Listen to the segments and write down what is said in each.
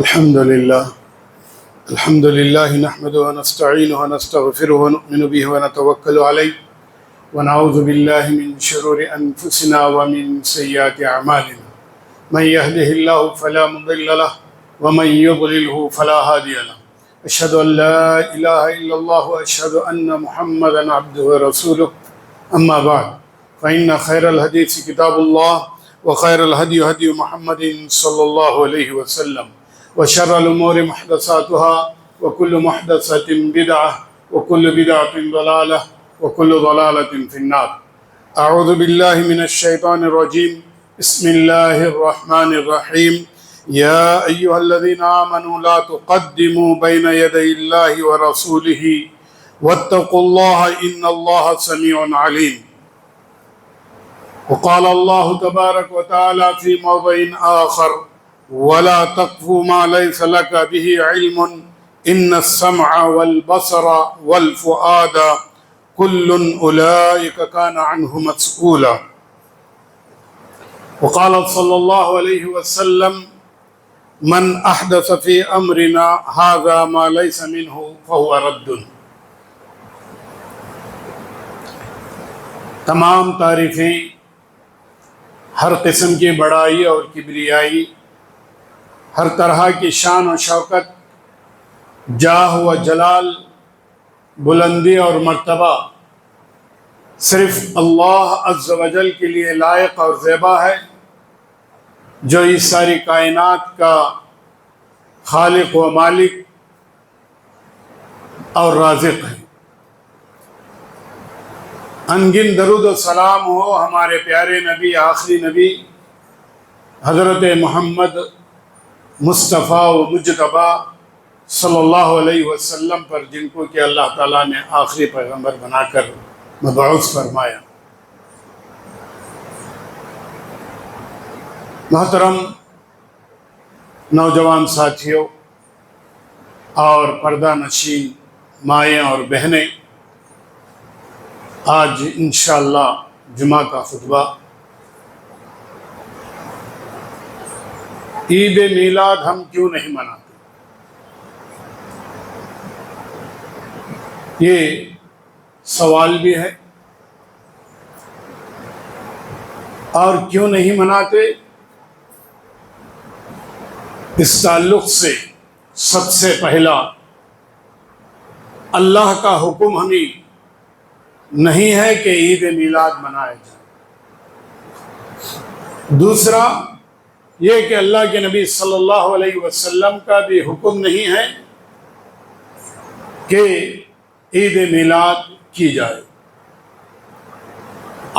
الحمد لله نحمده ونستعينه ونستغفره ونؤمن به ونتوكل عليه ونعوذ بالله من شرور أنفسنا ومن سيئات أعمالنا من يهده الله فلا مضل له ومن يضلله فلا هادي له أشهد أن لا إله إلا الله وأشهد أن محمدا عبده ورسوله أما بعد فإن خير الحديث كتاب الله وخير الهدي هدي محمد صلى الله عليه وسلم وشر الأمور محدثاتها وكل محدثة بدعة وكل بدعة ضلالة وكل ضلالة في النار. أعوذ بالله من الشيطان الرجيم. بسم الله الرحمن الرحيم. يا أيها الذين آمنوا لا تقدموا بين يدي الله ورسوله واتقوا الله إن الله سميع عليم. وقال الله تبارك وتعالى في موضع آخر: ولا تقف ما ليس لك به علم إن السمع والبصر والفؤاد كل أولئك كان عنه مسؤولا. وقال صلى الله عليه وسلم: من أحدث في أمرنا هذا ما ليس منه فهو رد. تمام تعریفیں، ہر قسم کی بڑائی اور کبریائی، ہر طرح کی شان و شوکت، جاہ و جلال، بلندی اور مرتبہ صرف اللہ عز و جل کے لیے لائق اور زیبا ہے، جو اس ساری کائنات کا خالق و مالک اور رازق ہے۔ انگن درود و سلام ہو ہمارے پیارے نبی، آخری نبی حضرت محمد مصطفیٰ و مجتبیٰ صلی اللہ علیہ وسلم پر، جن کو کہ اللہ تعالیٰ نے آخری پیغمبر بنا کر مبعوث فرمایا۔ محترم نوجوان ساتھیوں اور پردہ نشین مائیں اور بہنیں، آج انشاءاللہ جمعہ کا خطبہ عید میلاد ہم کیوں نہیں مناتے، یہ سوال بھی ہے۔ اور کیوں نہیں مناتے، اس تعلق سے سب سے پہلا اللہ کا حکم ہمیں نہیں ہے کہ عید میلاد منایا جائے۔ دوسرا یہ کہ اللہ کے نبی صلی اللہ علیہ وسلم کا بھی حکم نہیں ہے کہ عید میلاد کی جائے،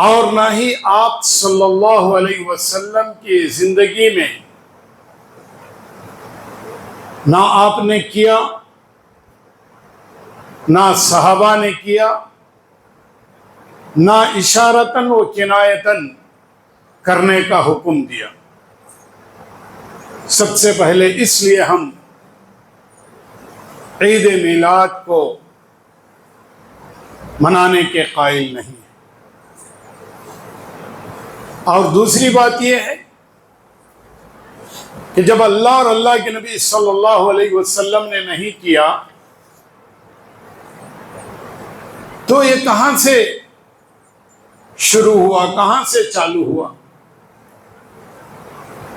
اور نہ ہی آپ صلی اللہ علیہ وسلم کی زندگی میں نہ آپ نے کیا، نہ صحابہ نے کیا، نہ اشارتاً و کنایتاً کرنے کا حکم دیا۔ سب سے پہلے اس لیے ہم عید میلاد کو منانے کے قائل نہیں ہیں۔ اور دوسری بات یہ ہے کہ جب اللہ اور اللہ کے نبی صلی اللہ علیہ وسلم نے نہیں کیا تو یہ کہاں سے شروع ہوا، کہاں سے چالو ہوا،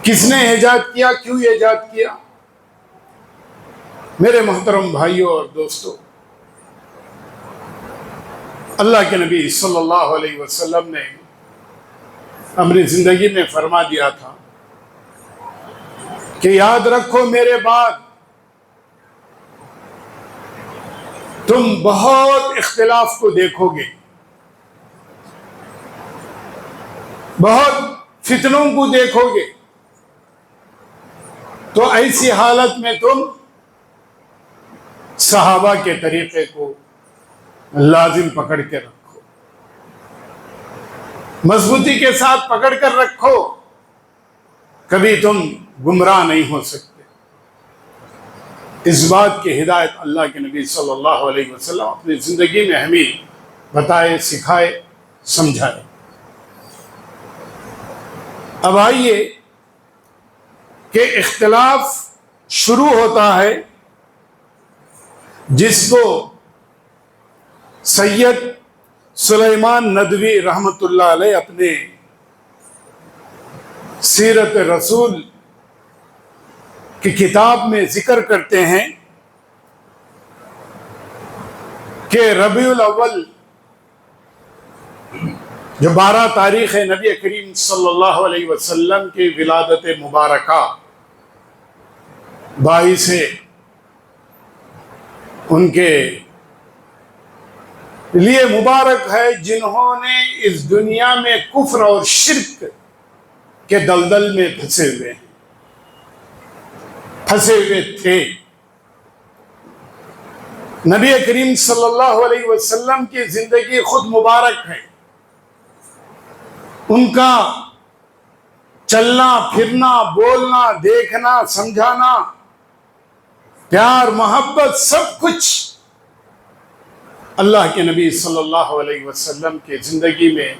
کس نے ایجاد کیا، کیوں ایجاد کیا؟ میرے محترم بھائیوں اور دوستوں، اللہ کے نبی صلی اللہ علیہ وسلم نے اپنی زندگی میں فرما دیا تھا کہ یاد رکھو میرے بعد تم بہت اختلاف کو دیکھو گے، بہت فتنوں کو دیکھو گے، تو ایسی حالت میں تم صحابہ کے طریقے کو لازم پکڑ کے رکھو، مضبوطی کے ساتھ پکڑ کر رکھو، کبھی تم گمراہ نہیں ہو سکتے۔ اس بات کی ہدایت اللہ کے نبی صلی اللہ علیہ وسلم اپنی زندگی میں ہمیں بتائے، سکھائے، سمجھائے۔ اب آئیے کہ اختلاف شروع ہوتا ہے جس کو سید سلیمان ندوی رحمۃ اللہ علیہ اپنے سیرت رسول کی کتاب میں ذکر کرتے ہیں کہ ربیع الاول جو 12 تاریخ ہے نبی کریم صلی اللہ علیہ وسلم کی ولادت مبارکہ، باعث ان کے لیے مبارک ہے جنہوں نے اس دنیا میں کفر اور شرک کے دلدل میں پھنسے ہوئے تھے۔ نبی کریم صلی اللہ علیہ وسلم کی زندگی خود مبارک ہے، ان کا چلنا پھرنا، بولنا، دیکھنا، سمجھانا، پیار محبت، سب کچھ اللہ کے نبی صلی اللہ علیہ وسلم کے زندگی میں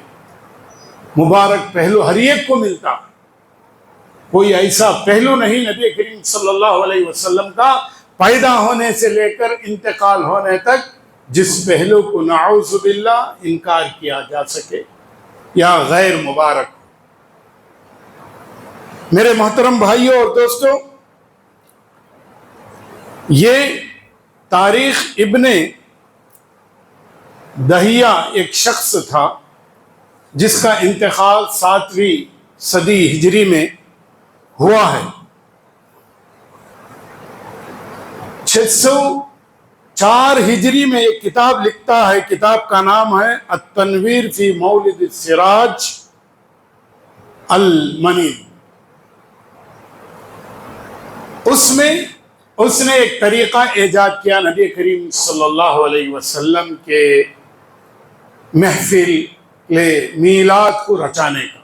مبارک پہلو ہر ایک کو ملتا۔ کوئی ایسا پہلو نہیں نبی کریم صلی اللہ علیہ وسلم کا پیدا ہونے سے لے کر انتقال ہونے تک جس پہلو کو نعوذ باللہ انکار کیا جا سکے یا غیر مبارک۔ میرے محترم بھائیوں اور دوستوں، یہ تاریخ ابن دہیہ ایک شخص تھا جس کا انتقال 7ویں صدی ہجری میں ہوا ہے۔ 604 ہجری میں ایک کتاب لکھتا ہے، کتاب کا نام ہے التنویر فی مولد السراج المنیر۔ اس نے ایک طریقہ ایجاد کیا نبی کریم صلی اللہ علیہ وسلم کے محفل میلاد کو رچانے کا،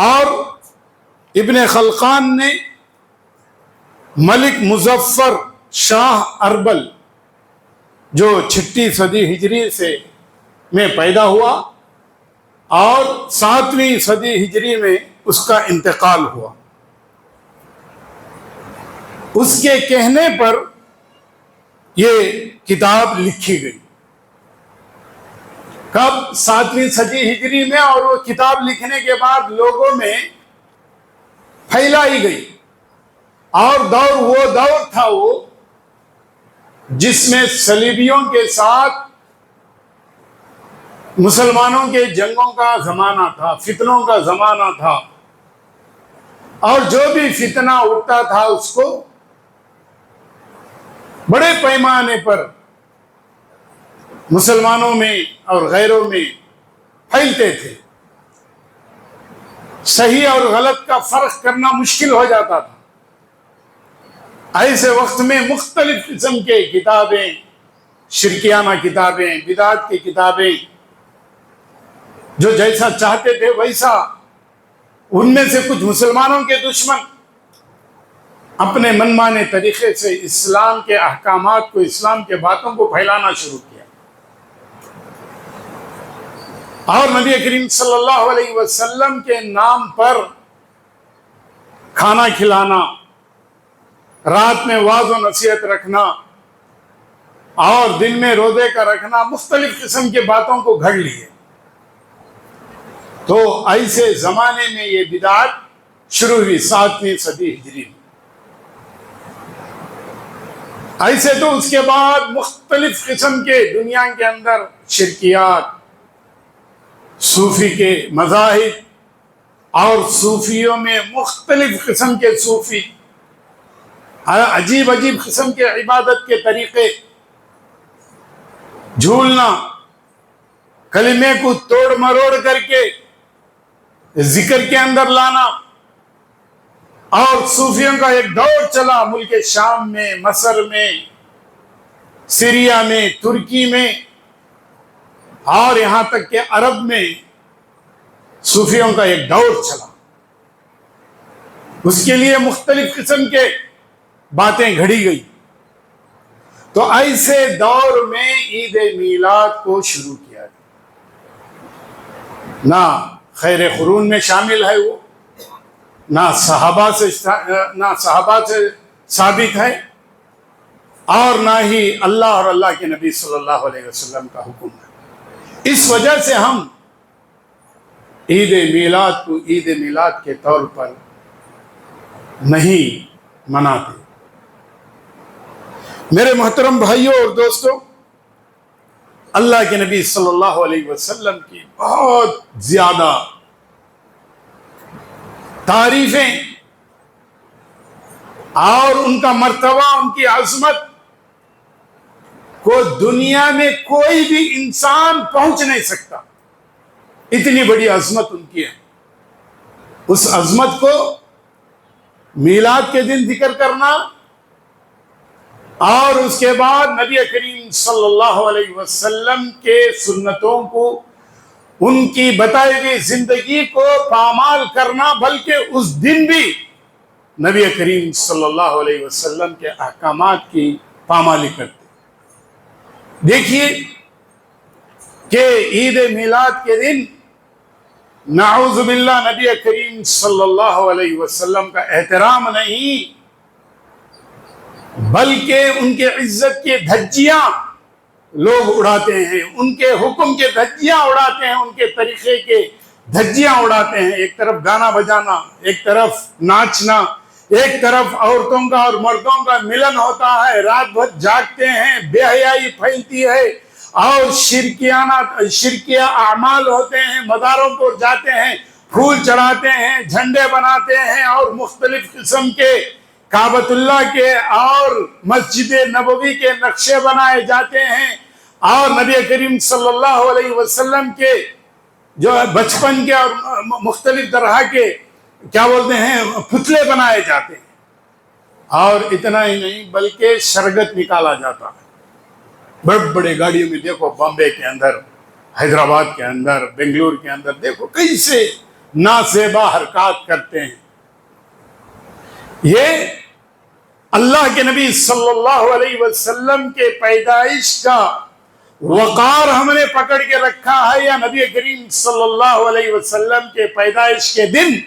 اور ابن خلقان نے ملک مظفر شاہ اربل جو 6 صدی ہجری میں پیدا ہوا اور 7ویں صدی ہجری میں اس کا انتقال ہوا، اس کے کہنے پر یہ کتاب لکھی گئی۔ کب؟ 7ویں صدی ہجری میں، اور وہ کتاب لکھنے کے بعد لوگوں میں پھیلائی گئی، اور وہ دور تھا جس میں صلیبیوں کے ساتھ مسلمانوں کے جنگوں کا زمانہ تھا، فتنوں کا زمانہ تھا، اور جو بھی فتنہ اٹھتا تھا اس کو بڑے پیمانے پر مسلمانوں میں اور غیروں میں پھیلتے تھے۔ صحیح اور غلط کا فرق کرنا مشکل ہو جاتا تھا۔ ایسے وقت میں مختلف قسم کے کتابیں، شرکیانہ کتابیں، بدعت کی کتابیں، جو جیسا چاہتے تھے ویسا، ان میں سے کچھ مسلمانوں کے دشمن اپنے من مانے طریقے سے اسلام کے احکامات کو، اسلام کے باتوں کو پھیلانا شروع کیا، اور نبی کریم صلی اللہ علیہ وسلم کے نام پر کھانا کھلانا، رات میں واعظ و نصیحت رکھنا، اور دن میں روزے کا رکھنا، مختلف قسم کے باتوں کو گھڑ لیے۔ تو ایسے زمانے میں یہ بدعت شروع ہوئی 7ویں صدی ہجری میں۔ ایسے تو اس کے بعد مختلف قسم کے دنیا کے اندر شرکیات، صوفی کے مذاہب، اور صوفیوں میں مختلف قسم کے صوفی، عجیب عجیب قسم کے عبادت کے طریقے، جھولنا، کلمے کو توڑ مروڑ کر کے ذکر کے اندر لانا، اور صوفیوں کا ایک دور چلا ملک شام میں، مصر میں، سیریا میں، ترکی میں، اور یہاں تک کہ عرب میں صوفیوں کا ایک دور چلا۔ اس کے لیے مختلف قسم کے باتیں گھڑی گئی۔ تو ایسے دور میں عید میلاد کو شروع کیا گیا۔ نہ خیر قرون میں شامل ہے وہ، نہ صحابہ سے ثابت ہے اور نہ ہی اللہ اور اللہ کے نبی صلی اللہ علیہ وسلم کا حکم ہے۔ اس وجہ سے ہم عید میلاد کو عید میلاد کے طور پر نہیں مناتے۔ میرے محترم بھائیوں اور دوستوں، اللہ کے نبی صلی اللہ علیہ وسلم کی بہت زیادہ تعریفیں اور ان کا مرتبہ، ان کی عظمت کو دنیا میں کوئی بھی انسان پہنچ نہیں سکتا، اتنی بڑی عظمت ان کی ہے۔ اس عظمت کو میلاد کے دن ذکر کرنا اور اس کے بعد نبی کریم صلی اللہ علیہ وسلم کے سنتوں کو، ان کی بتائی ہوئی زندگی کو پامال کرنا، بلکہ اس دن بھی نبی کریم صلی اللہ علیہ وسلم کے احکامات کی پامالی کرتے۔ دیکھیے کہ عید میلاد کے دن نعوذ باللہ نبی کریم صلی اللہ علیہ وسلم کا احترام نہیں، بلکہ ان کے عزت کی دھجیاں لوگ اڑاتے ہیں، ان کے حکم کے دھجیاں اڑاتے ہیں، ان کے طریقے کے دھجیاں اڑاتے ہیں۔ ایک طرف گانا بجانا، ایک طرف ناچنا، ایک طرف عورتوں کا اور مردوں کا ملن ہوتا ہے، رات بھر جاگتے ہیں، بے حیائی پھیلتی ہے اور شرکیہ اعمال ہوتے ہیں، مزاروں پر جاتے ہیں، پھول چڑھاتے ہیں، جھنڈے بناتے ہیں اور مختلف قسم کے کعبۃ اللہ کے اور مسجد نبوی کے نقشے بنائے جاتے ہیں، اور نبی کریم صلی اللہ علیہ وسلم کے جو بچپن کے اور مختلف طرح کے کیا بولتے ہیں پتلے بنائے جاتے ہیں۔ اور اتنا ہی نہیں بلکہ شرگت نکالا جاتا ہے بڑے بڑے گاڑیوں میں۔ دیکھو بامبے کے اندر، حیدرآباد کے اندر، بنگلور کے اندر، دیکھو کیسے نازیبا حرکات کرتے ہیں۔ یہ اللہ کے نبی صلی اللہ علیہ وسلم کے پیدائش کا وقار ہم نے پکڑ کے رکھا ہے، یا نبی کریم صلی اللہ علیہ وسلم کے پیدائش کے دن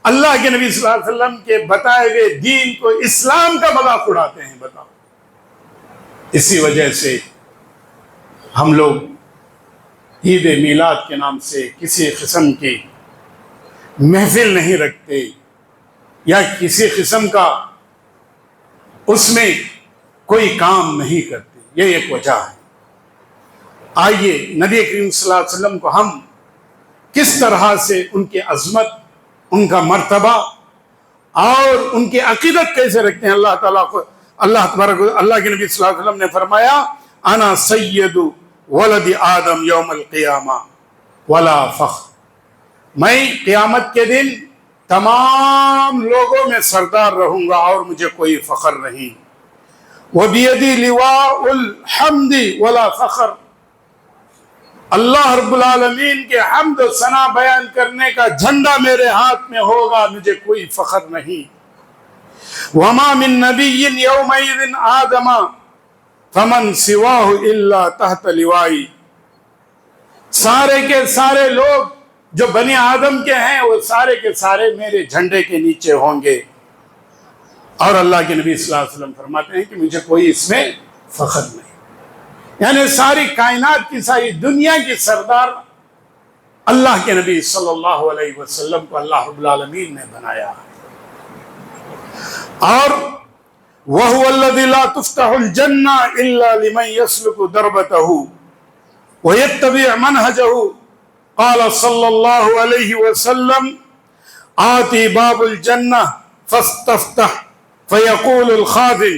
اللہ کے نبی صلی اللہ علیہ وسلم کے بتائے ہوئے دین کو، اسلام کا مذاق اڑاتے ہیں؟ بتاؤ۔ اسی وجہ سے ہم لوگ عید میلاد کے نام سے کسی قسم کی محفل نہیں رکھتے یا کسی قسم کا اس میں کوئی کام نہیں کرتے۔ یہ ایک وجہ ہے۔ آئیے نبی کریم صلی اللہ علیہ وسلم کو ہم کس طرح سے ان کی عظمت، ان کا مرتبہ اور ان کی عقیدت کیسے رکھتے ہیں۔ اللہ تعالیٰ کو اللہ کے نبی صلی اللہ علیہ وسلم نے فرمایا، انا سید ولد آدم یوم القیامہ ولا فخر، میں قیامت کے دن تمام لوگوں میں سردار رہوں گا اور مجھے کوئی فخر نہیں۔ وبیدی لواء الحمد ولا فخر، اللہ رب العالمین کے حمد و ثنا بیان کرنے کا جھنڈا میرے ہاتھ میں ہوگا، مجھے کوئی فخر نہیں۔ وما من نبی یومئذ آدم فمن سواہ الا تحت لوائی، سارے کے سارے لوگ جو بنی آدم کے ہیں وہ سارے کے سارے میرے جھنڈے کے نیچے ہوں گے۔ اور اللہ کے نبی صلی اللہ علیہ وسلم فرماتے ہیں کہ مجھے کوئی اس میں فخر نہیں۔ یعنی ساری کائنات کی، ساری دنیا کی سردار اللہ کے نبی صلی اللہ علیہ وسلم کو اللہ رب العالمین نے بنایا ہے۔ اور وَهُوَ الَّذِي لَا تُفْتَحُ الْجَنَّةُ إِلَّا لِمَنْ يَسْلُكُ دَرْبَتَهُ وَيَتَّبِعْ مَنْهَجَهُ قال صلی اللہ علیہ وسلم، آتی باب الجنہ فاستفتح فیقول الخادم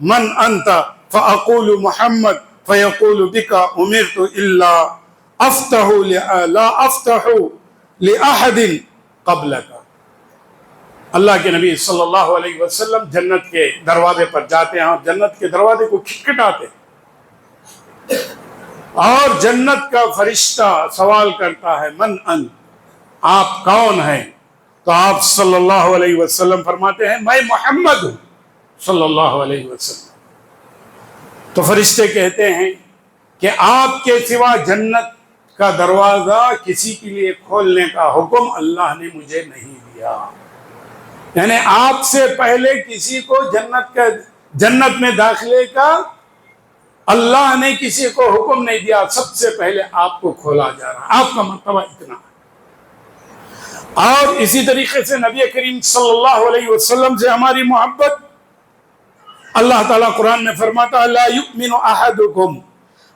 من انت فاقول محمد فیقول بک امرت الا افتح لا افتح لاحد قبلک۔ اللہ کے نبی صلی اللہ علیہ وسلم جنت کے دروازے پر جاتے ہیں اور جنت کے دروازے کو کھٹکھٹاتے ہیں، اور جنت کا فرشتہ سوال کرتا ہے من انت، آپ کون ہیں؟ تو آپ صلی اللہ علیہ وسلم فرماتے ہیں میں محمد ہوں صلی اللہ علیہ وسلم۔ تو فرشتے کہتے ہیں کہ آپ کے سوا جنت کا دروازہ کسی کے لیے کھولنے کا حکم اللہ نے مجھے نہیں دیا۔ یعنی آپ سے پہلے کسی کو جنت میں داخلے کا اللہ نے کسی کو حکم نہیں دیا، سب سے پہلے آپ کو کھولا جا رہا، آپ کا مرتبہ اتنا ہے۔ اور اسی طریقے سے نبی کریم صلی اللہ علیہ وسلم سے ہماری محبت، اللہ تعالیٰ قرآن میں فرماتا ہے لا یؤمن احدکم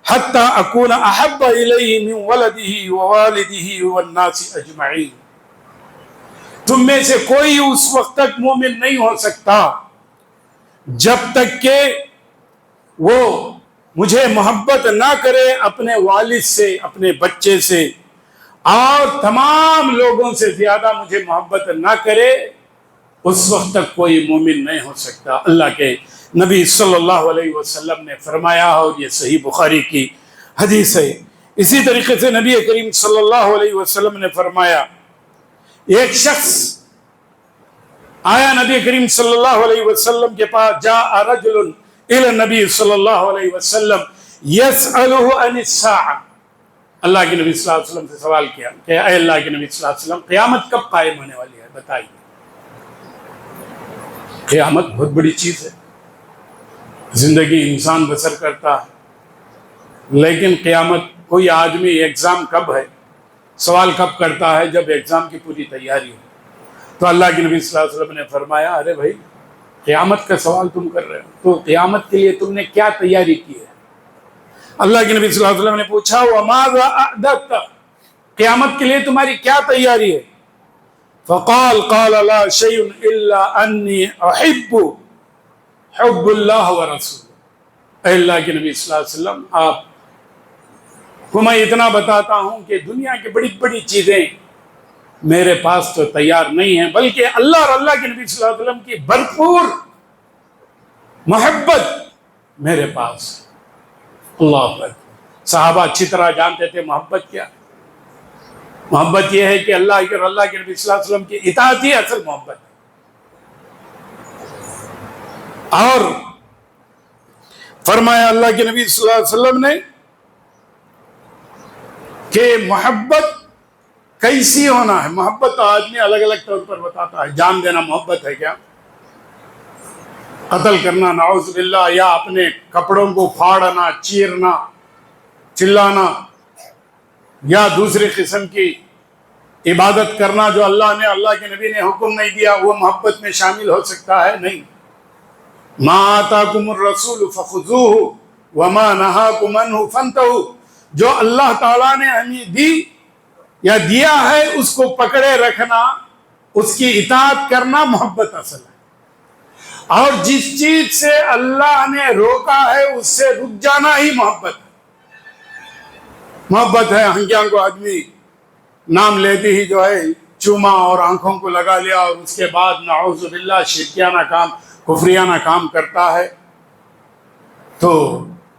حتی اکون احب الیہ من ولدہ ووالدہ والناس اجمعین، تم میں سے کوئی اس وقت تک مومن نہیں ہو سکتا جب تک کہ وہ مجھے محبت نہ کرے اپنے والد سے، اپنے بچے سے، اور تمام لوگوں سے زیادہ مجھے محبت نہ کرے، اس وقت تک کوئی مومن نہیں ہو سکتا۔ اللہ کے نبی صلی اللہ علیہ وسلم نے فرمایا، اور یہ صحیح بخاری کی حدیث ہے۔ اسی طریقے سے نبی کریم صلی اللہ علیہ وسلم نے فرمایا، ایک شخص آیا نبی کریم صلی اللہ علیہ وسلم کے پاس، جاء رجل الی النبی صلی اللہ علیہ وسلم یسألہ عن الساعہ، اللہ کے نبی صلی اللہ علیہ وسلم سے سوال کیا کہ اے اللہ کے نبی صلی اللہ علیہ وسلم، قیامت کب قائم ہونے والی ہے بتائیے۔ قیامت بہت بڑی چیز ہے، زندگی انسان بسر کرتا ہے، لیکن قیامت کوئی آدمی ایگزام کب ہے، سوال کب کرتا ہے جب ایگزام کی پوری تیاری ہو۔ تو اللہ کے نبی صلی اللہ علیہ وسلم نے فرمایا، ارے بھائی قیامت کا سوال تم کر رہے ہو تو قیامت کے لیے تم نے کیا تیاری کی ہے؟ اللہ کے نبی صلی اللہ علیہ وسلم نے پوچھا وَمَاذَا أَعْدَدْتَ، قیامت کے لیے تمہاری کیا تیاری ہے؟ فقال قال لا شيء الا اني احب حب اللہ ورسولہ، اے اللہ کے نبی صلی اللہ علیہ وسلم، آپ کو میں اتنا بتاتا ہوں کہ دنیا کی بڑی بڑی چیزیں میرے پاس تو تیار نہیں ہیں، بلکہ اللہ اور اللہ کے نبی صلی اللہ علیہ وسلم کی بھرپور محبت میرے پاس۔ اللہ اکبر۔ صحابہ اچھی طرح جانتے تھے محبت کیا، محبت یہ ہے کہ اللہ کے اور اللہ کے نبی صلی اللہ علیہ وسلم کی اطاعت ہی اصل محبت ہے۔ اور فرمایا اللہ کے نبی صلی اللہ علیہ وسلم نے کہ محبت کیسی ہونا ہے۔ محبت آدمی الگ الگ طور پر بتاتا ہے۔ جان دینا محبت ہے کیا؟ قتل کرنا نعوذ باللہ، یا اپنے کپڑوں کو پھاڑنا، چیرنا، چلانا، یا دوسری قسم کی عبادت کرنا جو اللہ نے، اللہ کے نبی نے حکم نہیں دیا، وہ محبت میں شامل ہو سکتا ہے؟ نہیں۔ ما آتاکم الرسول فخذوہ وما نہاکم عنہ فانتہوا، جو اللہ تعالیٰ نے ہمیں دی یا دیا ہے اس کو پکڑے رکھنا، اس کی اطاعت کرنا محبت اصل ہے۔ اور جس چیز سے اللہ نے روکا ہے اس سے رک جانا ہی محبت ہے۔ محبت ہے ہنگیاں کو آدمی نام لیتے ہی جو ہے چوما اور آنکھوں کو لگا لیا، اور اس کے بعد نعوذ باللہ شرکیانہ کام، کفریانہ کام کرتا ہے، تو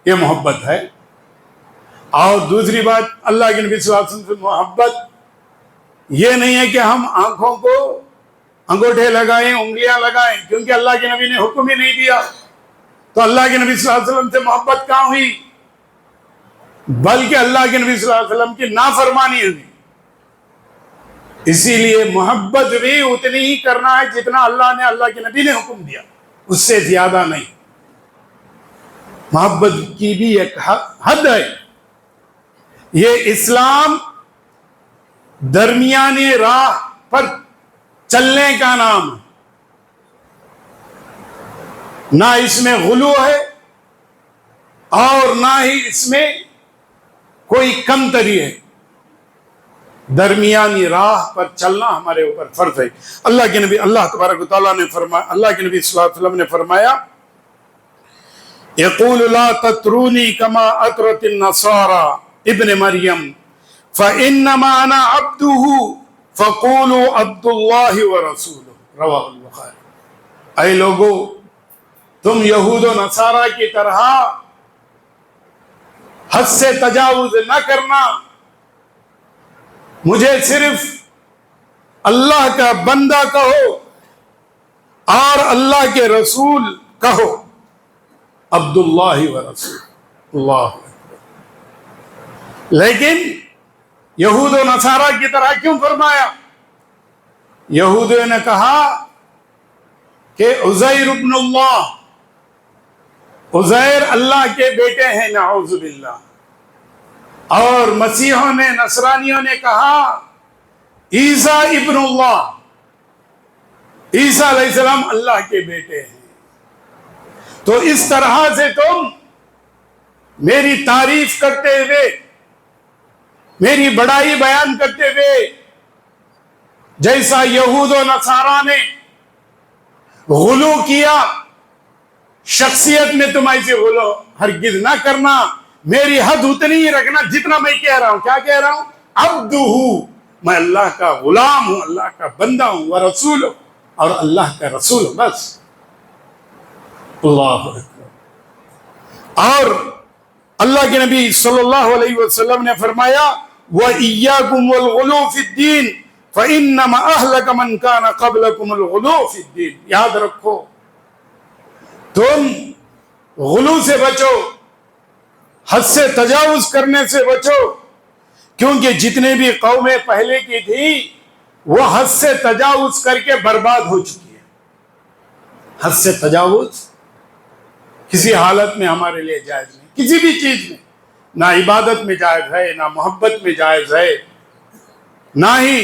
یہ محبت ہے۔ اور دوسری بات، اللہ کے نبی صلی اللہ علیہ وسلم سے محبت یہ نہیں ہے کہ ہم آنکھوں کو انگوٹھے لگائیں، انگلیاں لگائیں، کیونکہ اللہ کے نبی نے حکم ہی نہیں دیا، تو اللہ کے نبی صلی اللہ علیہ وسلم سے محبت کہاں ہوئی؟ بلکہ اللہ کے نبی صلی اللہ علیہ وسلم کی نافرمانی ہوئی۔ اسی لیے محبت بھی اتنی ہی کرنا ہے جتنا اللہ نے، اللہ کے نبی نے حکم دیا، اس سے زیادہ نہیں۔ محبت کی بھی ایک حد ہے۔ یہ اسلام درمیانی راہ پر چلنے کا نام ہے، نہ اس میں غلو ہے اور نہ ہی اس میں کوئی کم تری ہے۔ درمیانی راہ پر چلنا ہمارے اوپر فرض ہے۔ اللہ کے نبی، اللہ تبارک و تعالیٰ نے فرمایا، اللہ کے نبی صلی اللہ علیہ وسلم نے فرمایا، یقول لا تطرونی کما اطرت النصارى ابن مریم فانما انا عبدہ فقولوا عبد اللہ ورسولہ، رواہ البخاری۔ اے لوگو، تم یہود و نصارہ کی طرح حد سے تجاوز نہ کرنا، مجھے صرف اللہ کا بندہ کہو اور اللہ کے رسول کہو، عبداللہ ورسول۔ اللہ اکبر۔ لیکن یہود و نصارہ کی طرح کیوں فرمایا؟ یہودیوں نے کہا کہ عزیر ابن اللہ، عزیر اللہ کے بیٹے ہیں، نعوذ باللہ. اور مسیحوں نے، نصرانیوں نے کہا عیسیٰ ابن اللہ، عیسیٰ علیہ السلام اللہ کے بیٹے ہیں. تو اس طرح سے تم میری تعریف کرتے ہوئے، میری بڑائی بیان کرتے ہوئے، جیسا یہود و نصارہ نے غلو کیا، شخصیت میں تم ایسے غلو ہرگز نہ کرنا. میری حد اتنی ہی رکھنا جتنا میں کہہ رہا ہوں. کیا کہہ رہا ہوں؟ عبدہ، میں اللہ کا غلام ہوں، اللہ کا بندہ ہوں، ورسول ہوں، اور اللہ کا رسول ہوں، بس. اللہ اکبر. اور اللہ کے نبی صلی اللہ علیہ وسلم نے فرمایا وَإِيَّاكُمْ وَالْغُلُوَ فِي الدِّينِ فَإِنَّمَا أَهْلَكَ مَنْ كَانَ قَبْلَكُمُ الْغُلُوَ فِي الدِّينِ. یاد رکھو، تم غلو سے بچو، حد سے تجاوز کرنے سے بچو، کیونکہ جتنے بھی قومیں پہلے کی تھی وہ حد سے تجاوز کر کے برباد ہو چکی ہے. حد سے تجاوز کسی حالت میں ہمارے لیے جائز نہیں، کسی بھی چیز میں. نہ عبادت میں جائز ہے، نہ محبت میں جائز ہے، نہ ہی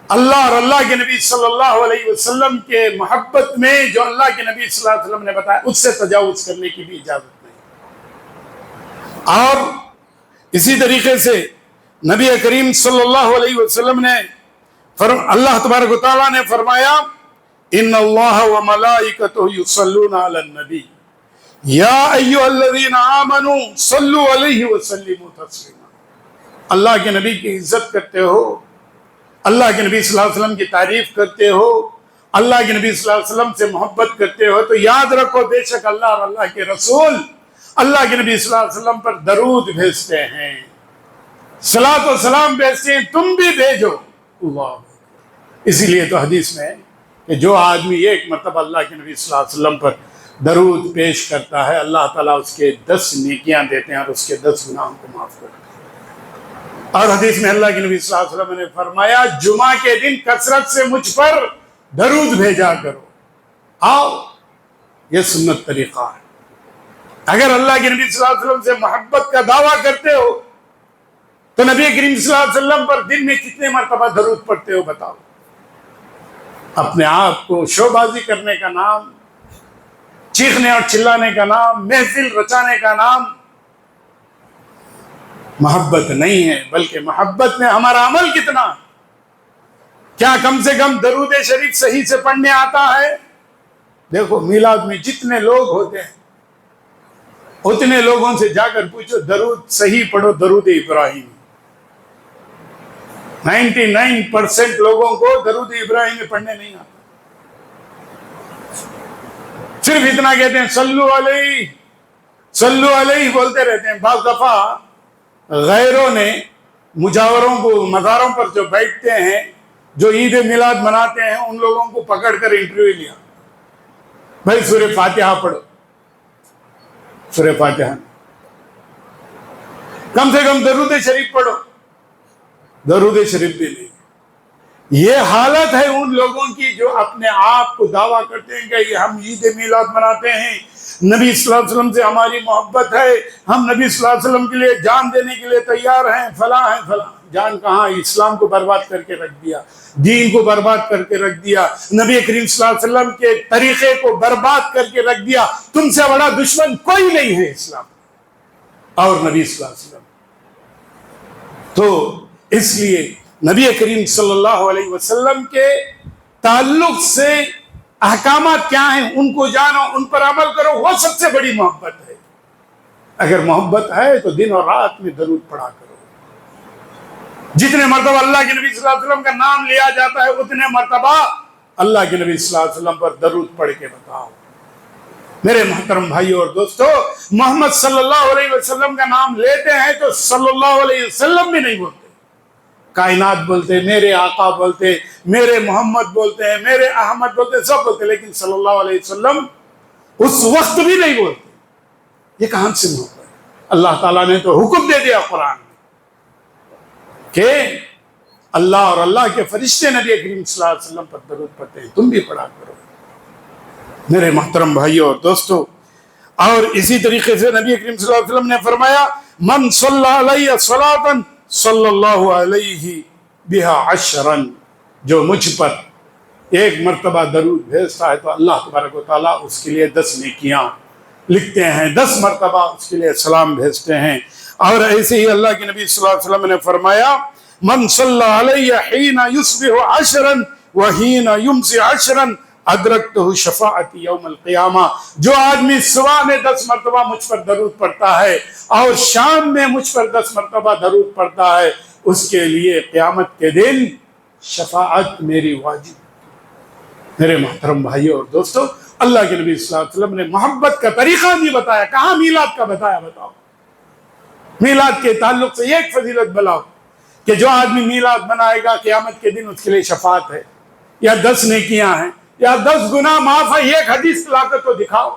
اللہ اور اللہ کے نبی صلی اللہ علیہ وسلم کے محبت میں جو اللہ کے نبی صلی اللہ علیہ وسلم نے بتایا اس سے تجاوز کرنے کی بھی اجازت نہیں. اور اسی طریقے سے نبی کریم صلی اللہ علیہ وسلم نے اللہ تبارک و تعالیٰ نے فرمایا ان اللہ وملائکتہ یصلون علی النبی یا ایھا الذین آمنوا صلوا علیہ وسلموا تسلیما. اللہ کے نبی کی عزت کرتے ہو، اللہ کے نبی صلی اللہ علیہ وسلم کی تعریف کرتے ہو، اللہ کے نبی صلی اللہ علیہ وسلم سے محبت کرتے ہو، تو یاد رکھو بے شک اللہ اور اللہ کے رسول اللہ کے نبی صلی اللہ علیہ وسلم پر درود بھیجتے ہیں، صلاۃ و سلام بھیجتے ہیں، تم بھی بھیجو. اللہ. اسی لیے تو حدیث میں ہے کہ جو آدمی ایک مرتبہ اللہ کے نبی صلی اللہ علیہ وسلم پر درود پیش کرتا ہے اللہ تعالیٰ اس کے 10 نیکیاں دیتے ہیں اور اس کے 10 گناہوں کو معاف کرتے ہیں. اور حدیث میں اللہ کے نبی صلی اللہ علیہ وسلم نے فرمایا جمعہ کے دن کثرت سے مجھ پر درود بھیجا کرو. آؤ، یہ سنت طریقہ ہے. اگر اللہ کے نبی صلی اللہ علیہ وسلم سے محبت کا دعویٰ کرتے ہو تو نبی کریم صلی اللہ علیہ وسلم پر دن میں کتنے مرتبہ درود پڑھتے ہو بتاؤ. اپنے آپ کو شوبازی کرنے کا نام، چیخنے اور چلانے کا نام، محفل رچانے کا نام محبت نہیں ہے، بلکہ محبت میں ہمارا عمل کتنا. کیا کم سے کم درود شریف صحیح سے پڑھنے آتا ہے؟ دیکھو میلاد میں جتنے لوگ ہوتے ہیں اتنے لوگوں سے جا کر پوچھو درود صحیح پڑھو، درود ابراہیم. 99% لوگوں کو درود ابراہیم پڑھنے نہیں آتا. صرف اتنا کہتے ہیں صلو علیہ صلو علیہ بولتے رہتے ہیں. بعض دفعہ غیروں نے مجاوروں کو مزاروں پر جو بیٹھتے ہیں، جو عید میلاد مناتے ہیں، ان لوگوں کو پکڑ کر انٹرویو لیا، بھائی سورہ فاتحہ پڑھو. سورہ فاتحہ کم سے کم درود شریف پڑھو، درود شریف بھی نہیں. یہ حالت ہے ان لوگوں کی جو اپنے آپ کو دعویٰ کرتے ہیں کہ ہم عید میلاد مناتے ہیں، نبی صلی اللہ علیہ وسلم سے ہماری محبت ہے، ہم نبی صلی اللہ علیہ وسلم کے لیے جان دینے کے لیے تیار ہیں، فلاں ہیں فلاں. جان کہاں، اسلام کو برباد کر کے رکھ دیا، دین کو برباد کر کے رکھ دیا، نبی کریم صلی اللہ علیہ وسلم کے طریقے کو برباد کر کے رکھ دیا. تم سے بڑا دشمن کوئی نہیں ہے اسلام اور نبی صلی اللہ علیہ وسلم. تو اس لیے نبی کریم صلی اللہ علیہ وسلم کے تعلق سے احکامات کیا ہیں ان کو جانو، ان پر عمل کرو، وہ سب سے بڑی محبت ہے. اگر محبت ہے تو دن اور رات میں درود پڑھا کرو. جتنے مرتبہ اللہ کے نبی صلی اللہ علیہ وسلم کا نام لیا جاتا ہے اتنے مرتبہ اللہ کے نبی صلی اللہ علیہ وسلم پر درود پڑھ کے بتاؤ. میرے محترم بھائیو اور دوستو، محمد صلی اللہ علیہ وسلم کا نام لیتے ہیں تو صلی اللہ علیہ وسلم بھی نہیں بولتے، کائنات بولتے، میرے آقا بولتے، میرے محمد بولتے ہیں، میرے احمد بولتے، سب بولتے، لیکن صلی اللہ علیہ وسلم اس وقت بھی نہیں بولتے. یہ کہاں سے محبت ہے؟ اللہ تعالیٰ نے تو حکم دے دیا قرآن میں کہ اللہ اور اللہ کے فرشتے نبی کریم صلی اللہ علیہ وسلم پر درود پڑھتے ہیں، تم بھی پڑھا کرو. میرے محترم بھائیوں اور دوستوں، اور اسی طریقے سے نبی کریم صلی اللہ علیہ وسلم نے فرمایا من صلی علیہ صلاۃ صلی اللہ علیہ بہا عشرا، جو مجھ پر ایک مرتبہ درود بھیجتا ہے تو اللہ تبارک و تعالیٰ اس کے لیے 10 نیکیاں لکھتے ہیں، 10 مرتبہ اس کے لیے سلام بھیجتے ہیں۔ اور ایسے ہی اللہ کے نبی صلی اللہ علیہ وسلم نے فرمایا من صلی علیہ حین یصبح عشرا وحین یمسی عشرا ادرکتہ شفاعتی یوم القیامہ، جو آدمی صبح میں 10 مرتبہ مجھ پر درود پڑھتا ہے اور شام میں مجھ پر 10 مرتبہ درود پڑھتا ہے، اس کے لیے قیامت کے دن شفاعت میری واجب۔ میرے محترم بھائیوں اور دوستوں، اللہ کے نبی صلی اللہ علیہ وسلم نے محبت کا طریقہ بھی بتایا، کہاں میلاد کا بتایا؟ بتاؤ، میلاد کے تعلق سے ایک فضیلت بلاؤ کہ جو آدمی میلاد منائے گا قیامت کے دن اس کے لیے شفاعت ہے، یا 10 نیکیاں ہیں، یا 10 گناہ معاف ہے۔ ایک حدیث لا کر تو دکھاؤ،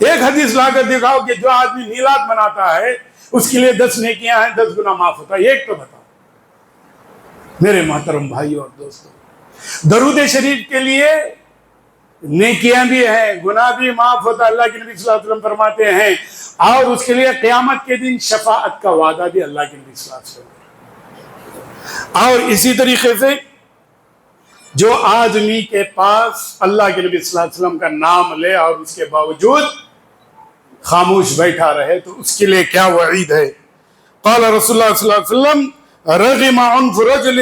ایک حدیث لا کر دکھاؤ کہ جو آدمی میلاد مناتا ہے اس کے لیے 10 نیکیاں ہیں، 10 گناہ معاف ہوتا ہے، ایک تو بتاؤ۔ میرے محترم بھائیوں اور دوستوں، درود شریف کے لیے نیکیاں بھی ہیں، گناہ بھی معاف ہوتا ہے، اللہ کے نبی صلی اللہ علیہ وسلم فرماتے ہیں، اور اس کے لیے قیامت کے دن شفاعت کا وعدہ بھی اللہ کے نبی صلی اللہ علیہ وسلم۔ اور اسی طریقے سے جو آدمی کے پاس اللہ کے نبی صلی اللہ علیہ وسلم کا نام لے اور اس کے باوجود خاموش بیٹھا رہے تو اس کے لیے کیا وعید ہے؟ قال رسول اللہ صلی اللہ علیہ وسلم رغم عنف رجل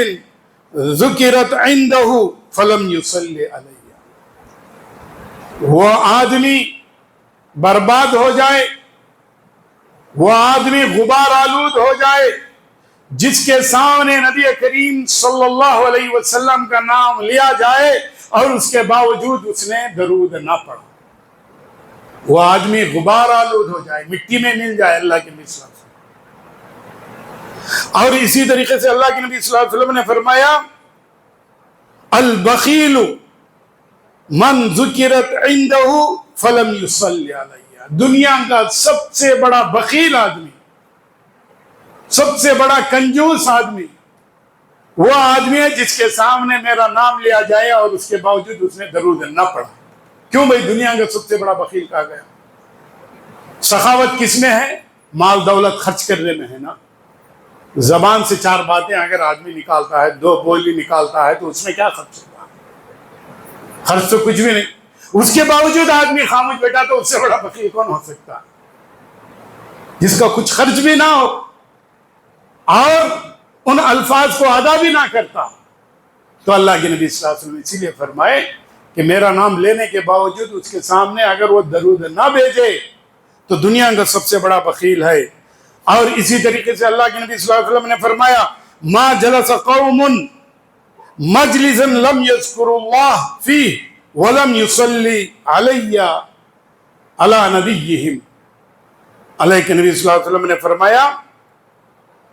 ذکرت عنده فلم يصلی علیہ، وہ آدمی برباد ہو جائے، وہ آدمی غبار آلود ہو جائے جس کے سامنے نبی کریم صلی اللہ علیہ وسلم کا نام لیا جائے اور اس کے باوجود اس نے درود نہ پڑھا، وہ آدمی غبار آلود ہو جائے، مٹی میں مل جائے اللہ کے نبی صلی اللہ علیہ وسلم۔ اور اسی طریقے سے اللہ کے نبی صلی اللہ علیہ وسلم نے فرمایا البخیل من ذکرت عنده فلم یصلی علیہ، دنیا کا سب سے بڑا بخیل آدمی، سب سے بڑا کنجوس آدمی وہ آدمی ہے جس کے سامنے میرا نام لیا جائے اور اس کے باوجود اس نے درود نہ پڑھا۔ کیوں بھائی؟ دنیا کا سب سے بڑا بخیل کہا گیا۔ سخاوت کس میں ہے؟ مال دولت خرچ کرنے میں ہے نا۔ زبان سے 4 باتیں اگر آدمی نکالتا ہے، 2 بولی نکالتا ہے تو اس میں کیا خرچ ہوگا؟ خرچ تو کچھ بھی نہیں، اس کے باوجود آدمی خاموش بیٹھا تو اس سے بڑا بخیل کون ہو سکتا ہے؟ جس کا کچھ خرچ بھی نہ ہو اور ان الفاظ کو ادا بھی نہ کرتا۔ تو اللہ کے نبی صلی اللہ علیہ وسلم اسی لیے فرمائے کہ میرا نام لینے کے باوجود اس کے سامنے اگر وہ درود نہ بھیجے تو دنیا کا سب سے بڑا بخیل ہے۔ اور اسی طریقے سے اللہ کے نبی صلی اللہ علیہ وسلم نے فرمایا ما جلس قوم مجلسا لم يذكروا الله فيه ولم يصلي علی نبیہم، اللہ کے نبی صلی اللہ علیہ وسلم نے فرمایا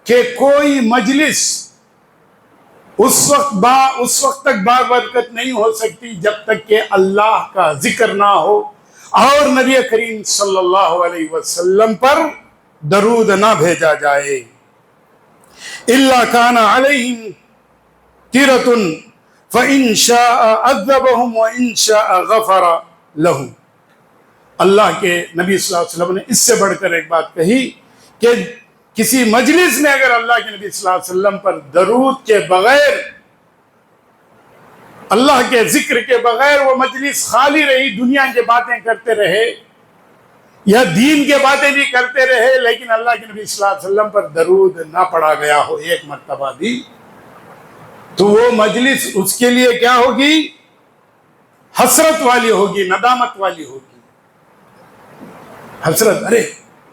کہ کوئی مجلس اس وقت تک بابرکت نہیں ہو سکتی جب تک کہ اللہ کا ذکر نہ ہو اور نبی کریم صلی اللہ علیہ وسلم پر درود نہ بھیجا جائے۔ الا کان علیہم تیرۃ فإن شاء عذبهم وإن شاء غفر لهم۔ اللہ کے نبی صلی اللہ علیہ وسلم نے اس سے بڑھ کر ایک بات کہی کہ کسی مجلس میں اگر اللہ کے نبی صلی اللہ علیہ وسلم پر درود کے بغیر، اللہ کے ذکر کے بغیر وہ مجلس خالی رہی، دنیا کی باتیں کرتے رہے یا دین کے باتیں بھی کرتے رہے لیکن اللہ کے نبی صلی اللہ علیہ وسلم پر درود نہ پڑھا گیا ہو ایک مرتبہ بھی، تو وہ مجلس اس کے لیے کیا ہوگی؟ حسرت والی ہوگی، ندامت والی ہوگی۔ حسرت، ارے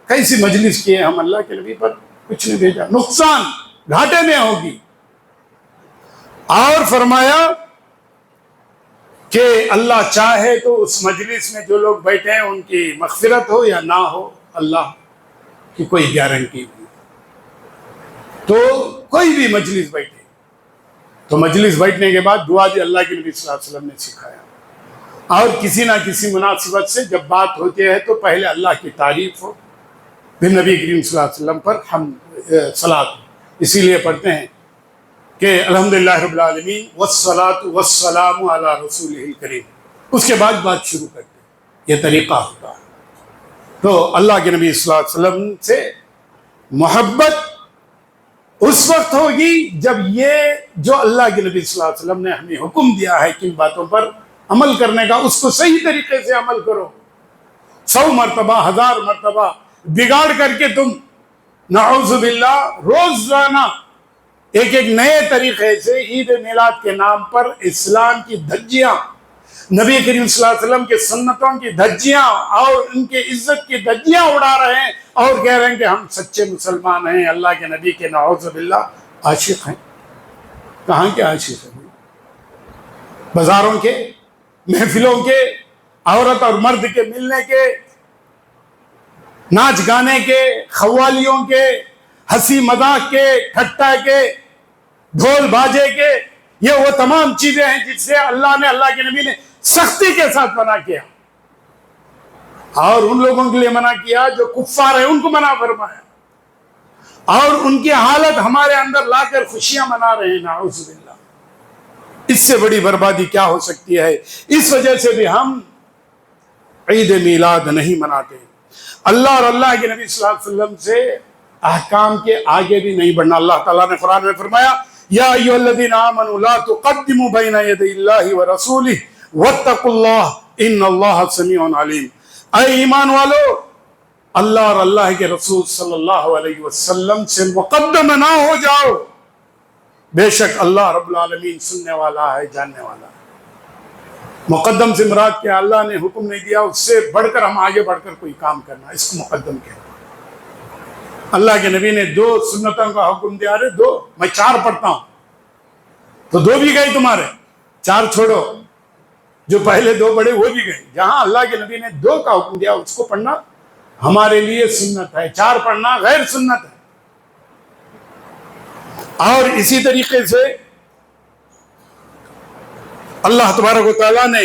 کیسی مجلس کیے ہم، اللہ کے نبی پر کچھ نہیں بھیجا، نقصان گھاٹے میں ہوگی۔ اور فرمایا کہ اللہ چاہے تو اس مجلس میں جو لوگ بیٹھے ہیں ان کی مغفرت ہو یا نہ ہو، اللہ کی کوئی گارنٹی نہیں۔ تو کوئی بھی مجلس بیٹھے تو مجلس بیٹھنے کے بعد دعا بھی اللہ کے نبی صلی اللہ علیہ وسلم نے سکھایا، اور کسی نہ کسی مناسبت سے جب بات ہوتی ہے تو پہلے اللہ کی تعریف ہو، پھر نبی کریم صلی اللہ علیہ وسلم پر ہم صلاۃ، اسی لیے پڑھتے ہیں کہ الحمدللہ رب العالمین والصلاۃ والسلام علی رسولہ الکریم۔ اس کے بعد بات شروع کرتے، یہ طریقہ ہوتا ہے۔ تو اللہ کے نبی صلی اللہ علیہ وسلم سے محبت اس وقت ہوگی جب یہ جو اللہ کے نبی صلی اللہ علیہ وسلم نے ہمیں حکم دیا ہے کن باتوں پر عمل کرنے کا، اس کو صحیح طریقے سے عمل کرو۔ 100 مرتبہ 1000 مرتبہ بگاڑ کر کے تم نعوذ باللہ روزانہ ایک نئے طریقے سے عید میلاد کے نام پر اسلام کی دھجیاں، نبی کریم صلی اللہ علیہ وسلم کے سنتوں کی دھجیاں اور ان کے عزت کی دھجیاں اڑا رہے ہیں اور کہہ رہے ہیں کہ ہم سچے مسلمان ہیں، اللہ کے نبی کے نعوذ باللہ عاشق ہیں۔ کہاں کے عاشق ہیں؟ بازاروں کے، محفلوں کے، عورت اور مرد کے ملنے کے، ناچ گانے کے، قوالیوں کے، ہنسی مذاق کے، ٹھٹا کے، ڈھول باجے کے، یہ وہ تمام چیزیں ہیں جس سے اللہ نے، اللہ کے نبی نے سختی کے ساتھ منع کیا، اور ان لوگوں کے لیے منع کیا جو کفار ہیں، ان کو منع فرمایا، اور ان کی حالت ہمارے اندر لا کر خوشیاں منا رہے ہیں، نعوذ باللہ۔ اس سے بڑی بربادی کیا ہو سکتی ہے؟ اس وجہ سے بھی ہم عید میلاد نہیں مناتے۔ اللہ اور اللہ کے نبی صلی اللہ علیہ وسلم سے احکام کے آگے بھی نہیں بڑھنا۔ اللہ تعالیٰ نے قرآن میں فرمایا، یا ایھا الذین آمنوا لا تقدموا بین یدی اللہ ورسولہ واتقوا اللہ ان اللہ سمیع علیم۔ اے ایمان والو، اللہ اور اللہ کے رسول صلی اللہ علیہ وسلم سے مقدم نہ ہو جاؤ، بے شک اللہ رب العالمین سننے والا ہے، جاننے والا ہے۔ مقدم سے مراد کیا؟ اللہ نے حکم نہیں دیا اس سے بڑھ کر ہم آگے بڑھ کر کوئی کام کرنا، اس کو مقدم کہتے ہیں۔ اللہ کے نبی نے 2 سنتوں کا حکم دیا، رہے 2، میں 4 پڑھتا ہوں تو 2 بھی گئے تمہارے، 4 چھوڑو، جو پہلے 2 بڑے وہ بھی گئے۔ جہاں اللہ کے نبی نے 2 کا حکم دیا اس کو پڑھنا ہمارے لیے سنت ہے، 4 پڑھنا غیر سنت ہے۔ اور اسی طریقے سے اللہ تبارک و تعالیٰ نے،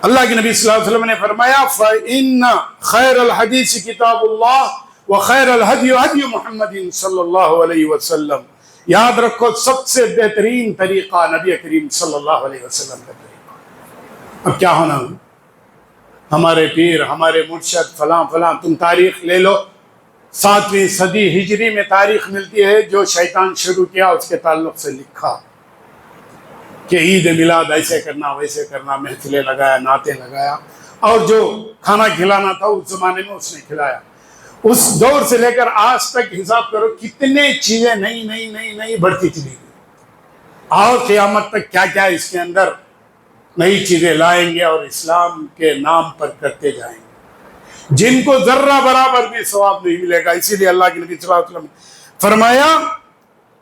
اللہ کے نبی صلی اللہ علیہ وسلم نے فرمایا، فَإِنَّ خَيْرَ الْحَدِيثِ كِتَابُ اللَّهِ وَخَيْرَ الْهَدْيِ هَدْيُ مُحَمَّدٍ صلی اللہ علیہ وسلم۔ یاد رکھو، سب سے بہترین طریقہ نبی کریم صلی اللہ علیہ وسلم کا طریقہ۔ اب کیا ہونا؟ ہمارے پیر، ہمارے مرشد، فلاں فلاں، تم تاریخ لے لو، 7ویں صدی ہجری میں تاریخ ملتی ہے جو شیطان شروع کیا، اس کے تعلق سے لکھا کہ عید میلاد ایسے کرنا، ویسے کرنا، محفلیں لگایا، نعتیں لگایا، اور جو کھانا کھلانا تھا اس زمانے میں اس نے کھلایا۔ اس دور سے لے کر آج تک حساب کرو کتنے چیزیں نئی نئی نئی نئی بڑھتی چلی گئی، اور قیامت تک کیا کیا اس کے اندر نئی چیزیں لائیں گے اور اسلام کے نام پر کرتے جائیں گے، جن کو ذرہ برابر بھی ثواب نہیں ملے گا۔ اسی لیے اللہ کے نبی صلی اللہ علیہ وسلم نے فرمایا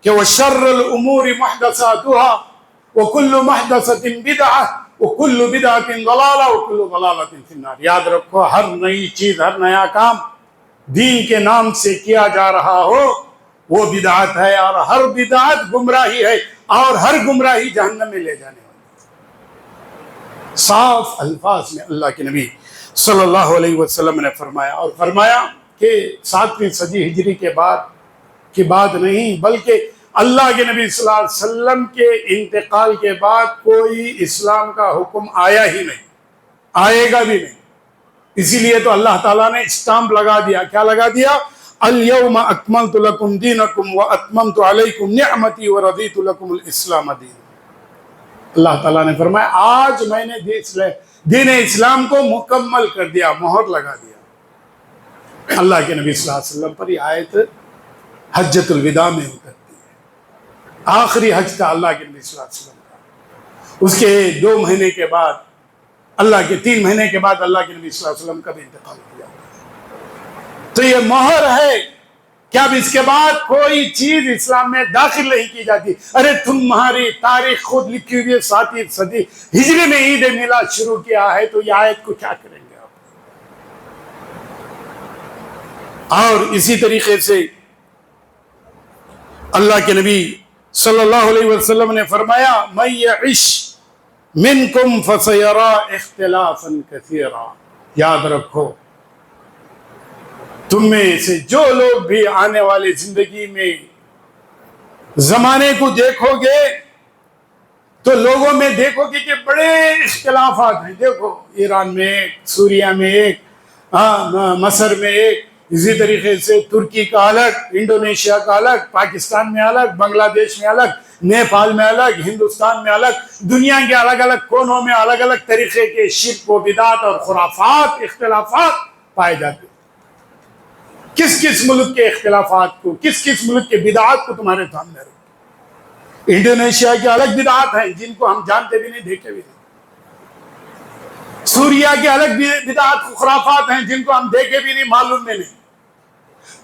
کہ وَشَرُّ الْأُمُورِ مُحْدَثَاتُهَا وَكُلُّ مُحْدَثَةٍ بِدْعَةٍ وَكُلُّ بِدْعَةٍ ضَلَالَةٍ وَكُلُّ ضَلَالَةٍ فِي النَّارِ۔ یاد رکھو، ہر نئی چیز، ہر نیا کام دین کے نام سے کیا جا رہا ہو وہ بدعت ہے، اور ہر بدعت گمراہی ہے، اور ہر گمراہی جہنم میں لے جانے والی۔ صاف الفاظ میں اللہ کے نبی صلی اللہ علیہ وسلم نے فرمایا، اور فرمایا کہ 7ویں صدی ہجری کے بعد کی بات نہیں، بلکہ اللہ کے نبی صلی اللہ علیہ وسلم کے انتقال کے بعد کوئی اسلام کا حکم آیا ہی نہیں، آئے گا بھی نہیں۔ اسی لیے تو اللہ تعالیٰ نے اسٹامپ لگا دیا۔ کیا لگا دیا؟ اليوم اکملت لکم دینکم واتممت علیکم نعمتی ورضیت لکم الاسلام دین۔ اللہ تعالیٰ نے فرمایا آج میں نے دین اسلام کو مکمل کر دیا، مہر لگا دیا۔ اللہ کے نبی صلی اللہ علیہ وسلم پر یہ آیت حجۃ الوداع میں اترتی ہے، آخری حج تھا اللہ کے نبی صلی اللہ علیہ وسلم کا۔ اس کے 2 مہینے کے بعد، اللہ کے 3 مہینے کے بعد اللہ کے نبی صلی اللہ علیہ وسلم کا بھی انتقال کیا۔ تو یہ مہر ہے کہ اب اس کے بعد کوئی چیز اسلام میں داخل نہیں کی جاتی۔ ارے تمہاری تاریخ خود لکھی ہوئی ہے، 7ویں صدی ہجری میں عید میلاد شروع کیا ہے، تو یہ آیت کو کیا کریں گے آپ؟ اور اسی طریقے سے اللہ کے نبی صلی اللہ علیہ وسلم نے فرمایا من یعش منکم فسیرا اختلافا کثیرا۔ یاد رکھو، تم میں سے جو لوگ بھی آنے والی زندگی میں زمانے کو دیکھو گے تو لوگوں میں دیکھو کہ بڑے اختلافات ہیں. دیکھو ایران میں ایک، سوریا میں ایک، مصر میں ایک، اسی طریقے سے ترکی کا الگ، انڈونیشیا کا الگ، پاکستان میں الگ، بنگلہ دیش میں الگ، نیپال میں الگ، ہندوستان میں الگ، دنیا کے الگ الگ کونوں میں الگ الگ طریقے کے شرک و بدعت اور خرافات، اختلافات پائے جاتے ہیں. کس کس ملک کے اختلافات کو، کس کس ملک کے بدعات کو تمہارے سامنے رکھو. انڈونیشیا کے الگ بدعات ہیں جن کو ہم جانتے بھی نہیں، دیکھتے بھی نہیں. سوریا کے الگ بدعات خرافات ہیں جن کو ہم دیکھے بھی نہیں، معلوم بھی نہیں.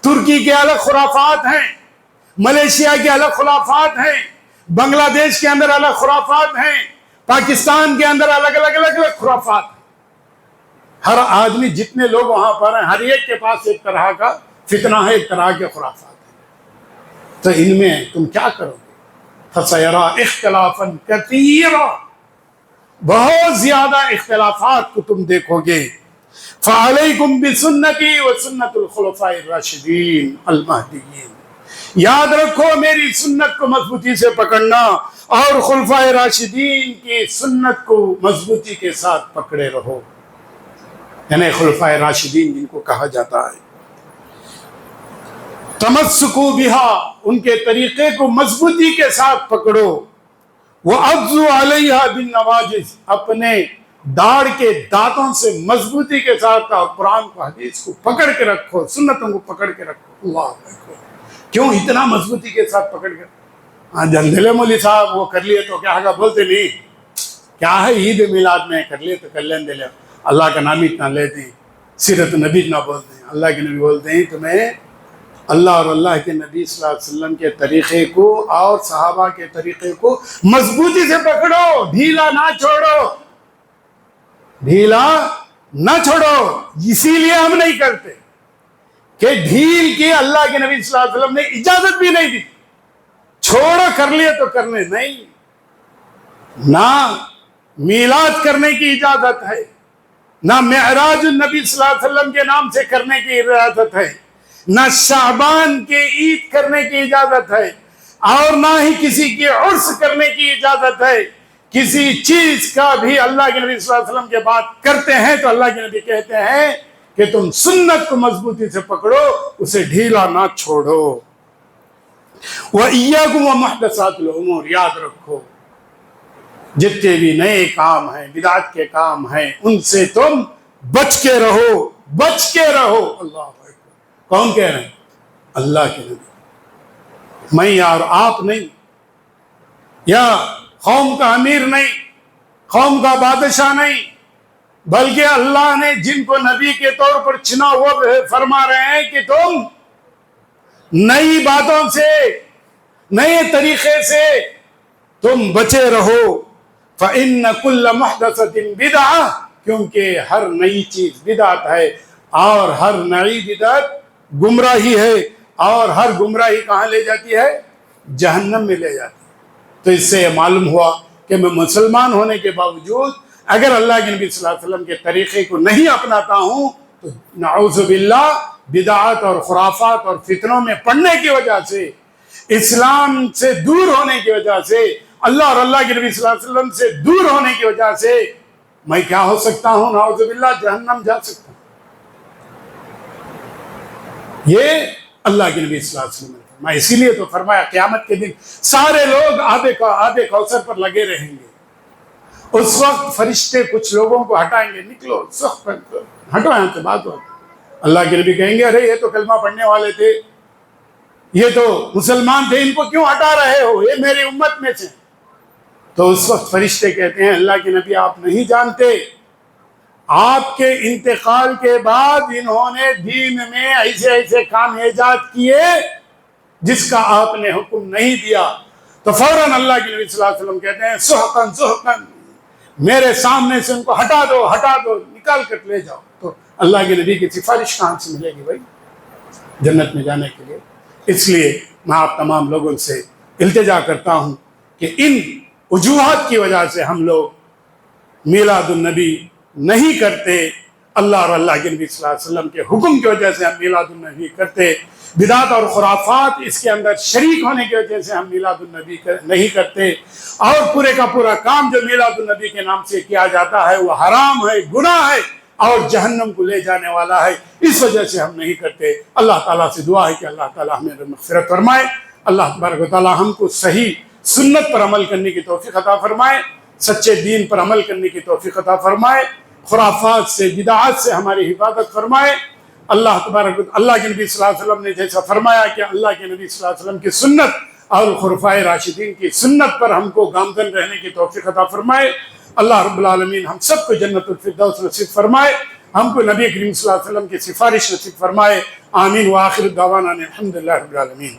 ترکی کے الگ خرافات ہیں، ملیشیا کے الگ خرافات ہیں، بنگلہ دیش کے اندر الگ خرافات ہیں، پاکستان کے اندر الگ الگ الگ الگ خرافات ہیں. ہر آدمی، جتنے لوگ وہاں پر ہیں، ہر ایک کے پاس ایک طرح کا فتنہ ہے، ایک طرح کے خرافات ہیں. تو ان میں تم کیا کرو گے؟ فَسَيَرَى اخْتِلَافًا كَثِيرًا، بہت زیادہ اختلافات کو تم دیکھو گے. فَعَلَيْكُمْ بِسُنَّتِي وَسُنَّةُ الْخُلَفَاءِ الرَّاشِدِينَ الْمَهْدِيِّينَ. یاد رکھو میری سنت کو مضبوطی سے پکڑنا، اور خلفائے راشدین کی سنت کو مضبوطی کے ساتھ پکڑے رہو. یعنی خلفائے راشدین جن کو کہا جاتا ہے، تمسکوا بہا، ان کے طریقے کو مضبوطی کے ساتھ پکڑو. وَعَضُّوا عَلَيْهَا بِالنَّوَاجِذِ، اپنے داڑھ کے دانتوں سے مضبوطی کے ساتھ قرآن کو، حدیث کو پکڑ کے رکھو، سنتوں کو پکڑ کے رکھو. اللہ اکبر. کیوں اتنا مضبوطی کے ساتھ پکڑ کے؟ جندلے مولوی صاحب وہ کر لیے تو کیا بولتے نہیں، کیا ہے عید میلاد میں کر لیے تو کر لیں، دے لیں، اللہ کا نام اتنا لیتے ہیں، سیرت نبی اتنا بولتے ہیں. اللہ کے نبی بولتے ہیں تمہیں اللہ اور اللہ کے نبی صلی اللہ علیہ وسلم کے طریقے کو اور صحابہ کے طریقے کو مضبوطی سے پکڑو، ڈھیلا نہ چھوڑو، ڈھیلا نہ چھوڑو. اسی لیے ہم نہیں کرتے کہ ڈھیل کی اللہ کے نبی صلی اللہ علیہ وسلم نے اجازت بھی نہیں دی. چھوڑو، کر لیے تو کرنے نہیں. نہ میلاد کرنے کی اجازت ہے، نہ معراج النبی صلی اللہ علیہ وسلم کے نام سے کرنے کی اجازت ہے، نہ شعبان کے عید کرنے کی اجازت ہے، اور نہ ہی کسی کی عرس کرنے کی اجازت ہے. کسی چیز کا بھی اللہ کے نبی صلی اللہ علیہ وسلم کے بات کرتے ہیں تو اللہ کے نبی کہتے ہیں کہ تم سنت کو مضبوطی سے پکڑو، اسے ڈھیلا نہ چھوڑو. وَإِيَّاكُمْ وَمُحْدَثَاتِ الْأُمُورِ، یاد رکھو جتنے بھی نئے کام ہیں، بدعت کے کام ہیں، ان سے تم بچ کے رہو، بچ کے رہو. اللہ اکبر. کون کہہ رہے ہیں؟ اللہ کے نبی. میں اور آپ نہیں، یا قوم کا امیر نہیں، قوم کا بادشاہ نہیں، بلکہ اللہ نے جن کو نبی کے طور پر چنا وہ فرما رہے ہیں کہ تم نئی باتوں سے، نئے طریقے سے تم بچے رہو. فَإِنَّ كُلَّ مُحْدَثَةٍ بِدْعَةٍ، کیونکہ ہر نئی چیز بدعت ہے، اور ہر نئی بدعت گمراہی ہے، اور ہر گمراہی کہاں لے جاتی ہے؟ جہنم میں لے جاتی ہے. تو اس سے یہ معلوم ہوا کہ میں مسلمان ہونے کے باوجود اگر اللہ کے نبی صلی اللہ علیہ وسلم کے طریقے کو نہیں اپناتا ہوں تو نعوذ باللہ بدعات اور خرافات اور فتنوں میں پڑنے کی وجہ سے، اسلام سے دور ہونے کی وجہ سے، اللہ اور اللہ کے نبی صلی اللہ علیہ وسلم سے دور ہونے کی وجہ سے میں کیا ہو سکتا ہوں؟ نعوذ باللہ جہنم جا سکتا ہوں. یہ اللہ کے نبی صلی اللہ علیہ وسلم نے فرمایا. اسی لیے تو فرمایا قیامت کے دن سارے لوگ آبِ کوثر پر لگے رہیں گے. اس وقت فرشتے کچھ لوگوں کو ہٹائیں گے، نکلو سخت ہٹو یہاں سے، بات ہو. اللہ کے نبی کہیں گے ارے یہ تو کلمہ پڑھنے والے تھے، یہ تو مسلمان تھے، ان کو کیوں ہٹا رہے ہو؟ یہ میری امت میں سے. تو اس وقت فرشتے کہتے ہیں اللہ کے نبی آپ نہیں جانتے، آپ کے انتقال کے بعد انہوں نے دین میں ایسے ایسے کام ایجاد کیے جس کا آپ نے حکم نہیں دیا. تو فوراً اللہ کے نبی صلی اللہ علیہ وسلم کہتے ہیں سحقاً سحقاً، میرے سامنے سے ان کو ہٹا دو، ہٹا دو، نکال کر لے جاؤ. تو اللہ کے نبی کی سفارش کہاں سے ملے گی بھائی جنت میں جانے کے لیے؟ اس لیے میں آپ تمام لوگوں سے التجا کرتا ہوں کہ ان وجوہات کی وجہ سے ہم لوگ میلاد النبی نہیں کرتے، اللہ اور اللہ کے نبی صلی اللہ علیہ وسلم کے حکم کی وجہ سے ہم میلاد النبی کرتے. بدعت اور خرافات اس کے اندر شریک ہونے کی وجہ سے ہم میلاد النبی نہیں کرتے، اور پورے کا پورا کام جو میلاد النبی کے نام سے کیا جاتا ہے وہ حرام ہے، گناہ ہے اور جہنم کو لے جانے والا ہے، اس وجہ سے ہم نہیں کرتے۔ اللہ تعالیٰ سے دعا ہے کہ اللہ تعالیٰ ہمیں مغفرت فرمائے، اللہ تبارک و تعالیٰ ہم کو صحیح سنت پر عمل کرنے کی توفیق عطا فرمائے، سچے دین پر عمل کرنے کی توفیق عطا فرمائے، خرافات سے بدعات سے ہماری حفاظت فرمائے۔ اللہ تبارک اللہ کے نبی صلی اللہ علیہ وسلم نے جیسا فرمایا کہ اللہ کے نبی صلی اللہ علیہ وسلم کی سنت اور خلفائے راشدین کی سنت پر ہم کو گامزن رہنے کی توفیق عطا فرمائے۔ اللہ رب العالمین ہم سب کو جنت الفردوس نصیب فرمائے، ہم کو نبی کریم صلی اللہ علیہ وسلم کی سفارش نصیب فرمائے۔ آمین وآخر دعوانا الحمدللہ رب العالمین۔